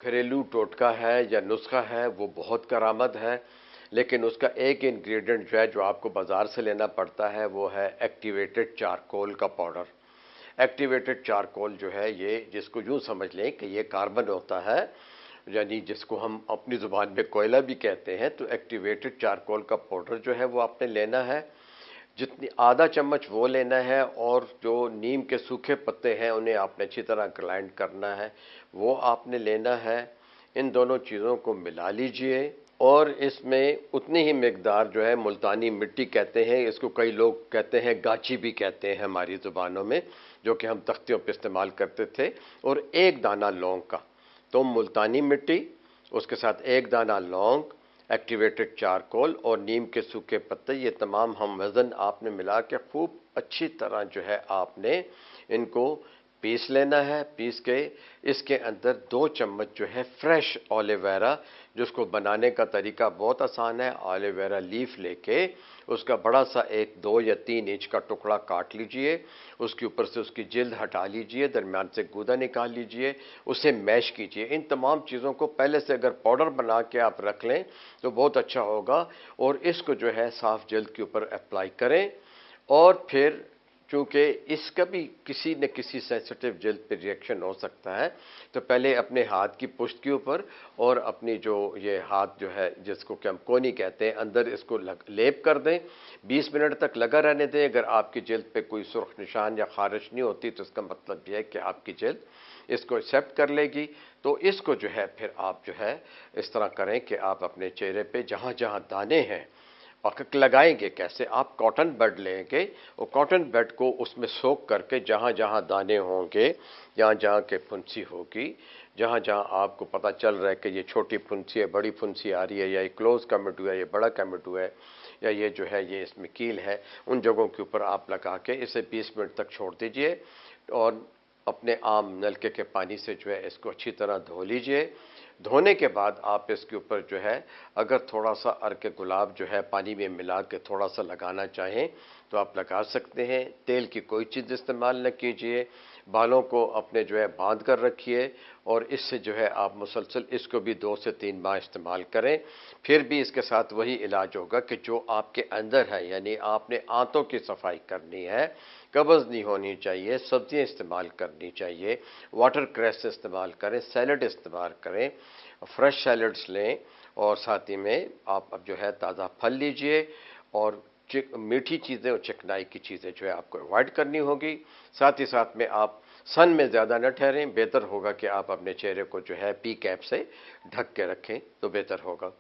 घरेलू टोटका है या नुस्खा है वो बहुत करामद है, लेकिन उसका एक इंग्रेडिएंट जो है जो आपको बाज़ार से लेना पड़ता है वो है एक्टिवेटेड चारकोल का पाउडर। एक्टिवेटेड चारकोल जो है ये, जिसको यूँ समझ लें कि ये कार्बन होता है, यानी जिसको हम अपनी ज़ुबान में कोयला भी कहते हैं। तो एक्टिवेटेड चारकोल का पाउडर जो है वो आपने लेना है, जितनी आधा चम्मच वो लेना है, और जो नीम के सूखे पत्ते हैं उन्हें आपने अच्छी तरह ग्राइंड करना है, वो आपने लेना है। इन दोनों चीज़ों को मिला लीजिए और इसमें उतनी ही मिकदार जो है मुल्तानी मिट्टी कहते हैं इसको, कई लोग कहते हैं गाची भी कहते हैं हमारी ज़ुबानों में, जो कि हम तख्तियों पर इस्तेमाल करते थे, और एक दाना लौंग का। तो मुल्तानी मिट्टी, उसके साथ एक दाना लौंग, एक्टिवेटेड चारकोल और नीम के सूखे पत्ते, ये तमाम हम वज़न आपने मिला के खूब अच्छी तरह जो है आपने इनको पीस लेना है। पीस के इसके अंदर 2 चम्मच जो है फ्रेश ओलिवेरा, जिसको बनाने का तरीका बहुत आसान है। ओलिवेरा लीफ लेके उसका बड़ा सा एक 2 या 3 इंच का टुकड़ा काट लीजिए, उसके ऊपर से उसकी जिल्द हटा लीजिए, दरमियान से गूदा निकाल लीजिए, उसे मैश कीजिए। इन तमाम चीज़ों को पहले से अगर पाउडर बना के आप रख लें तो बहुत अच्छा होगा, और इसको जो है साफ जिल्द के ऊपर अप्लाई करें। और फिर चूँकि इसका भी किसी न किसी सेंसिटिव जिल्द पे रिएक्शन हो सकता है, तो पहले अपने हाथ की पुश्त के ऊपर और अपनी जो ये हाथ जो है जिसको कि हम कोनी कहते हैं, अंदर इसको लेप कर दें। 20 मिनट तक लगा रहने दें। अगर आपकी जिल्द पे कोई सुर्ख निशान या खारिश नहीं होती तो इसका मतलब यह है कि आपकी जिल्द इसको एक्सेप्ट कर लेगी। तो इसको जो है फिर आप जो है इस तरह करें कि आप अपने चेहरे पे जहाँ जहाँ दाने हैं, और लगाएंगे कैसे, आप कॉटन बड लेंगे और कॉटन बड को उसमें सोख करके जहाँ जहाँ दाने होंगे, जहाँ जहाँ के फुंसी होगी, जहाँ जहाँ आपको पता चल रहा है कि ये छोटी फुंसी है, बड़ी फुंसी आ रही है, या ये क्लोज कमिट हुआ है, ये बड़ा कमिट हुआ है, या ये जो है ये इसमें कील है, उन जगहों के ऊपर आप लगा के इसे 20 मिनट तक छोड़ दीजिए। और अपने आम नलके के पानी से जो है इसको अच्छी तरह धो लीजिए। धोने के बाद आप इसके ऊपर जो है अगर थोड़ा सा अर्क गुलाब जो है पानी में मिला के थोड़ा सा लगाना चाहें तो आप लगा सकते हैं। तेल की कोई चीज़ इस्तेमाल न कीजिए। बालों को अपने जो है बांध कर रखिए, और इससे जो है आप मुसलसल इसको भी 2 से 3 बार इस्तेमाल करें। फिर भी इसके साथ वही इलाज होगा कि जो आपके अंदर है, यानी आपने आंतों की सफाई करनी है, कब्ज़ नहीं होनी चाहिए, सब्जियां इस्तेमाल करनी चाहिए, वाटर क्रैस इस्तेमाल करें, सैलड इस्तेमाल करें, फ्रेश सैलड्स लें, और साथ ही में आप अब जो है ताज़ा फल लीजिए, और मीठी चीज़ें और चिकनाई की चीज़ें जो है आपको अवॉइड करनी होगी। साथ ही साथ में आप सन में ज़्यादा न ठहरें। बेहतर होगा कि आप अपने चेहरे को जो है पी कैप से ढक के रखें तो बेहतर होगा।